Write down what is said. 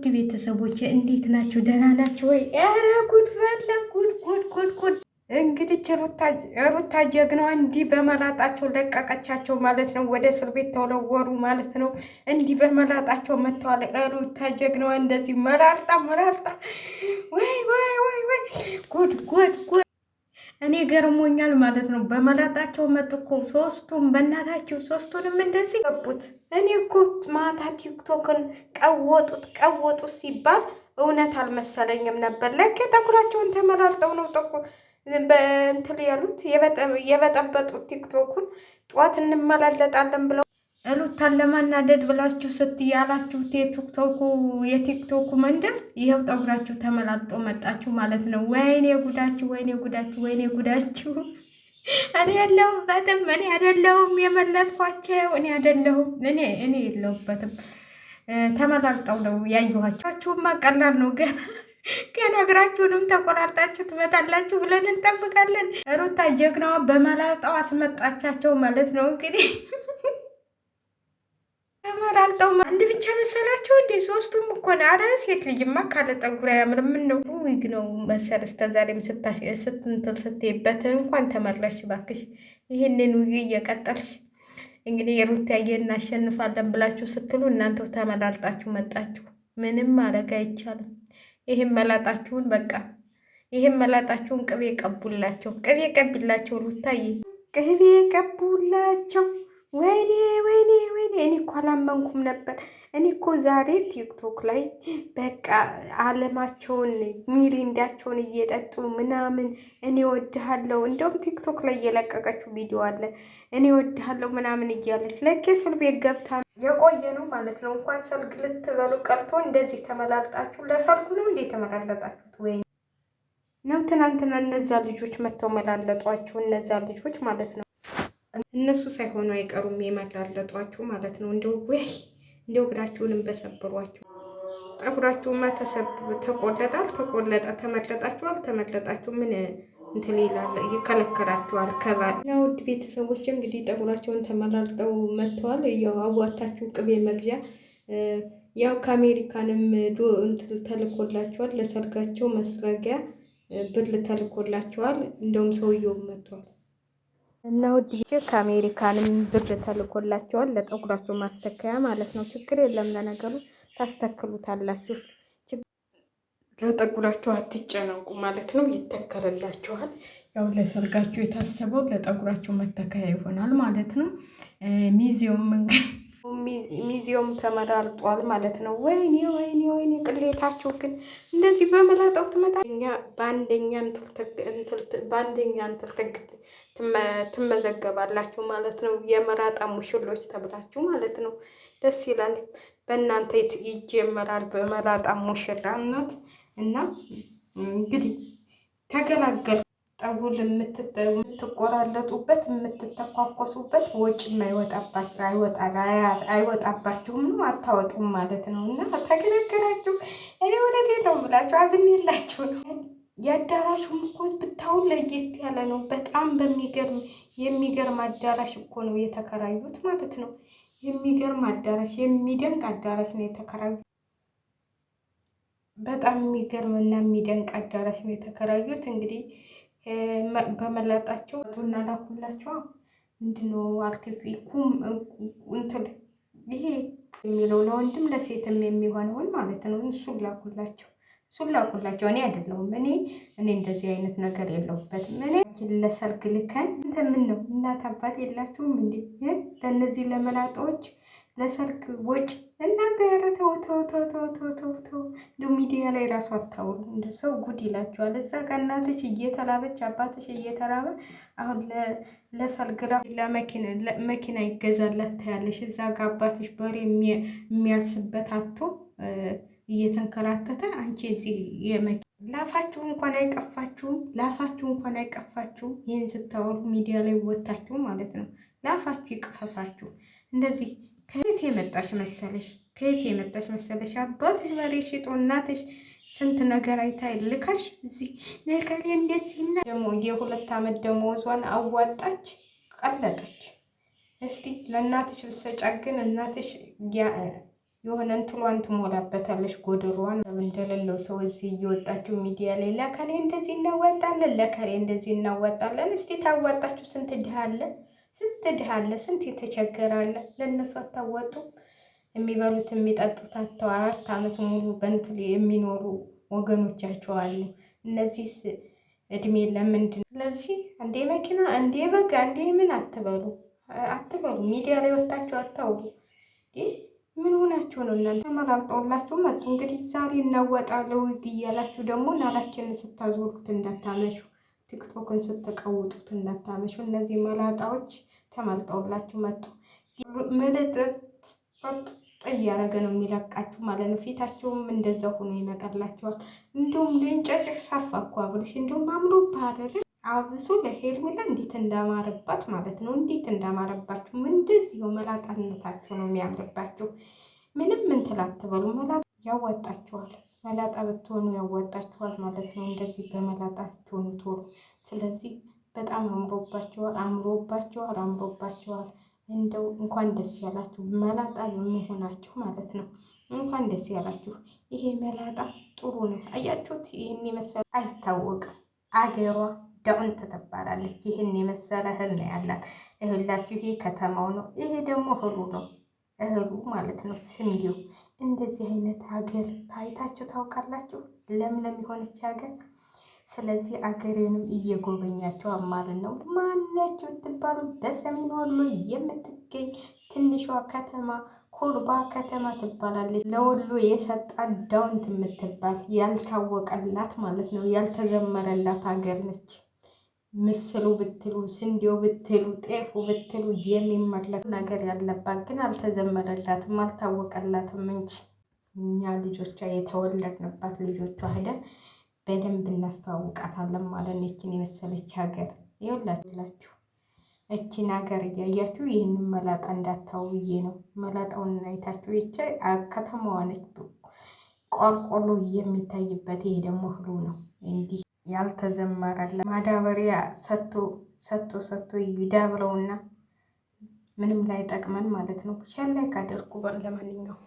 ውድ ቤተሰቦች እንዴት ናችሁ? ደህና ናችሁ ወይ? ኧረ ጉድ ፈላ ጉድ ጉድ ጉድ ጉድ። እንግዲህ ሩታ ጀግናዋ እንዲህ በመላጣቸው ለቀቀቻቸው ማለት ነው። ወደ እስር ቤት ተወረወሩ ማለት ነው። እንዲህ በመላጣቸው መጥተዋል። ሩታ ጀግናዋ እንደዚህ መራርጣ ወይ ወይ ወይ ወይ ጉድ ጉድ ጉድ። እኔ ገርሞኛል ማለት ነው። በመላጣቸው መጡ እኮ ሶስቱም፣ በእናታችሁ ሶስቱንም እንደዚህ ገቡት። እኔ እኮ ማታ ቲክቶክን ቀወጡት ሲባል እውነት አልመሰለኝም ነበር። ለኬ ጠጉራቸውን ተመላልጠው ነው በእንትን ያሉት የበጠበጡት ቲክቶኩን። ጠዋት እንመላለጣለን ብለው ሩታን ለማናደድ ብላችሁ ስትያላችሁት የቲክቶኩ መንደር ይኸው ጠጉራችሁ ተመላልጦ መጣችሁ ማለት ነው። ወይኔ ጉዳችሁ፣ ወይኔ ጉዳችሁ፣ ወይኔ ጉዳችሁ። እኔ የለሁበትም፣ እኔ አይደለሁም የመለጥኳቸው፣ እኔ አይደለሁም፣ እኔ የለሁበትም። ተመላልጠው ነው ያየኋቸውማ። ቀላል ነው። ገና እግራችሁንም ተቆራርጣችሁ ትመጣላችሁ ብለን እንጠብቃለን። ሩታ ጀግናዋ በመላልጠው አስመጣቻቸው ማለት ነው እንግዲህ ተመላልጠው አንድ ብቻ መሰላቸው እንዴ? ሶስቱም እኮ ነው። አረ ሴት ልጅማ ካለ ጠጉር አያምርም። ምን ነው ዊግ ነው መሰል እስከዛሬም ስትንትል ስትይበት እንኳን ተመለሽ ባክሽ። ይህንን ዊግ እየቀጠልሽ እንግዲህ የሩታዬ እናሸንፋለን ብላችሁ ስትሉ እናንተው ተመላልጣችሁ መጣችሁ። ምንም ማድረግ አይቻልም። ይህም መላጣችሁን በቃ ይህም መላጣችሁን ቅቤ ቀቡላቸው፣ ቅቤ ቀቢላቸው። ሩታዬ ቅቤ ቀቡላቸው። ወይኔ ወይኔ ወይኔ! እኔ እኮ አላመንኩም ነበር። እኔ እኮ ዛሬ ቲክቶክ ላይ በቃ አለማቸውን ሚሪንዳቸውን እየጠጡ ምናምን እኔ ወድሃለሁ። እንደውም ቲክቶክ ላይ እየለቀቀችው ቪዲዮ አለ። እኔ ወድሃለሁ ምናምን እያለች ለኬ ስል ቤት ገብታ የቆየ ነው ማለት ነው። እንኳን ሰርግ ልትበሉ ቀርቶ እንደዚህ ተመላልጣችሁ ለሰርጉ ነው እንዴ ተመላለጣችሁት? ወይ ነው ትናንትና እነዛ ልጆች መጥተው መላለጧችሁ፣ እነዛ ልጆች ማለት ነው። እነሱ ሳይሆኑ አይቀሩም የመላለጧችሁ ማለት ነው። እንደው እግራችሁንም በሰብሯችሁ። ጠጉራችሁማ ተቆለጠ፣ ተመለጣችሁ ምን እንትን ይላል ይከለከላችኋል። ውድ ቤተሰቦች እንግዲህ ጠጉራቸውን ተመላልጠው መጥተዋል። ያው አዋታችሁ ቅቤ መግዣ ያው ከአሜሪካንም ተልኮላቸዋል። ለሰርጋቸው መስረጊያ ብር ተልኮላቸዋል። እንደውም ሰውየውም መጥቷል እና ውድ ከአሜሪካንም ብር ተልኮላቸዋል ለጠጉራቸው ማስተካያ ማለት ነው። ችግር የለም ለነገሩ ታስተክሉታላችሁ። ለጠጉራችሁ አትጨነቁ ማለት ነው። ይተከልላችኋል። ያው ለሰርጋችሁ የታሰበው ለጠጉራችሁ መተካያ ይሆናል ማለት ነው። ሚዜውም ተመራርጧል ማለት ነው። ወይኔ ወይኔ ወይኔ! ቅሌታችሁ ግን እንደዚህ በመላጣው ትመጣ በአንደኛ እንትል ትመዘገባላችሁ ማለት ነው። የመራጣ ሙሽሎች ተብላችሁ ማለት ነው። ደስ ይላል። በእናንተ ይጀመራል በመራጣ ሙሽራነት እና እንግዲህ ተገላገል። ጠጉር የምትቆራለጡበት የምትተኳኮሱበት ወጪ አይወጣባችሁም ነው፣ አታወጡም ማለት ነው። እና ተገላገላችሁ። እኔ እውነቴን ነው ብላችሁ አዝሜላችሁ ነው። የአዳራሹም እኮ ብታው ለየት ያለ ነው። በጣም የሚገርም አዳራሽ እኮ ነው የተከራዩት ማለት ነው። የሚገርም አዳራሽ፣ የሚደንቅ አዳራሽ ነው የተከራዩት። በጣም የሚገርም እና የሚደንቅ አዳራሽ ነው የተከራዩት። እንግዲህ በመላጣቸው ቡና ላኩላቸው። ምንድነው አርቲፊኩም እንትን ይሄ የሚለው ለወንድም ለሴትም የሚሆነውን ማለት ነው። እሱን ላኩላቸው። እኔ አይደለሁም። እኔ እንደዚህ አይነት ነገር የለሁበትም። እኔ ለሰርግ ልከን እንትን ምን ነው እናት አባት የላችሁም እንዴ? ለእነዚህ ለመላጦች ለሰርግ ወጪ እናንተ ያረ ተው ሚዲያ ላይ ራሱ አታውሩ። እንደ ሰው ጉድ ይላችኋል። እዛ ጋር እናትሽ እየተራበች አባትሽ እየተራበ አሁን ለሰርግ ለመኪና ይገዛላት ታያለሽ። እዛ ጋር አባትሽ በሬ የሚያልስበት አቶ እየተንከራተተ አንቺ እዚህ ላፋችሁ እንኳን አይቀፋችሁም። ይህን ስታወሩ ሚዲያ ላይ ወታችሁ ማለት ነው። ላፋችሁ ይቅፈፋችሁ። እንደዚህ ከየት የመጣሽ መሰለሽ? አባትሽ በሬ ሽጦ እናትሽ ስንት ነገር አይታ ልካሽ እዚህ ነገር እንደዚህ እና ደግሞ የ2 ዓመት ደመወዟን አዋጣች ቀለጠች። እስቲ ለእናትሽ ብትሰጫ ግን እናትሽ የሆነ እንትሏን ትሞላበታለች ጎደሯን። እንደሌለው ሰው እዚህ እየወጣችሁ ሚዲያ ላይ ለከሌ እንደዚህ እናወጣለን፣ ለከሌ እንደዚህ እናወጣለን። እስቲ ታዋጣችሁ? ስንት ድሃ አለ፣ ስንት ድሃ አለ፣ ስንት የተቸገረ አለ። ለእነሱ አታዋጡ? የሚበሉት የሚጠጡት አጥተው 4 ዓመት ሙሉ በእንትን የሚኖሩ ወገኖቻቸው አሉ። እነዚህ እድሜ ለምንድን ነው? ስለዚህ አንዴ መኪና አንዴ በግ አንዴ ምን አትበሉ፣ አትበሉ። ሚዲያ ላይ ወጣችሁ አታውሩ። ምን ሆናችሁ ነው እናንተ? ተመራርጠውላችሁ መጡ። እንግዲህ ዛሬ እናወጣለው እያላችሁ ደግሞ ናላችንን ስታዞሩት እንዳታመሹ፣ ቲክቶክን ስትቀውጡት እንዳታመሹ። እነዚህ መላጣዎች ተመርጠውላችሁ መጡ። ምልጥጥ እያደረገ ነው የሚለቃችሁ ማለት ነው። ፊታቸውም እንደዛ ሆኖ ይመጣላቸዋል። እንዲሁም ልንጨጭር ሳፋ እኮ አብርሽ እንዲሁም አምሮብህ አብሱ ለሄርሜላ እንዴት እንዳማረባት ማለት ነው። እንዴት እንዳማረባችሁ እንደዚህ መላጣነታችሁ ነው የሚያምርባችሁ። ምንም እንትን አትበሉ። መላጣ ያዋጣችኋል። መላጣ ብትሆኑ ያዋጣችኋል ማለት ነው። እንደዚህ በመላጣችሁ ቶሎ። ስለዚህ በጣም አምሮባችኋል፣ አምሮባችኋል፣ አምሮባችኋል። እንደው እንኳን ደስ ያላችሁ መላጣ በመሆናችሁ ማለት ነው። እንኳን ደስ ያላችሁ። ይሄ መላጣ ጥሩ ነው። አያችሁት? ይህን የመሰለ አይታወቅም አገሯ ዳውንት ትባላለች። ይህን የመሰለ እህል ነው ያላት። እህላችሁ ይሄ ከተማው ነው። ይሄ ደግሞ እህሉ ነው። እህሉ ማለት ነው ስንዴው። እንደዚህ አይነት ሀገር ታይታችሁ ታውቃላችሁ? ለምለም የሆነች ሀገር። ስለዚህ አገሬንም እየጎበኛችሁ ማለት ነው። ማነች ብትባሉ በሰሜን ወሎ የምትገኝ ትንሿ ከተማ ኮልባ ከተማ ትባላለች። ለወሎ የሰጣት ዳውንት የምትባል ያልታወቀላት ማለት ነው፣ ያልተዘመረላት ሀገር ነች። ምስሉ ብትሉ ስንዴው ብትሉ ጤፉ ብትሉ የሚመረት ነገር ያለባት ግን አልተዘመረላትም፣ አልታወቀላትም እንጂ እኛ ልጆቿ የተወለድንባት ልጆቿ ሄደን በደንብ እናስተዋውቃታለን ማለት ነው። እችን የመሰለች ሀገር ይኸውላችሁ። እችን ሀገር እያያችሁ ይህንን መላጣ እንዳታው ብዬ ነው። መላጣውን አይታችሁ ይቼ ከተማዋ ነች፣ ቆርቆሎ የሚታይበት። ይሄ ደግሞ እህሉ ነው። እንዲህ ያልተዘመረላ ማዳበሪያ ሰጥቶ ይዳብረውና ምንም ላይ ጠቅመን ማለት ነው። ሸላይ ካደርጉ ለማንኛውም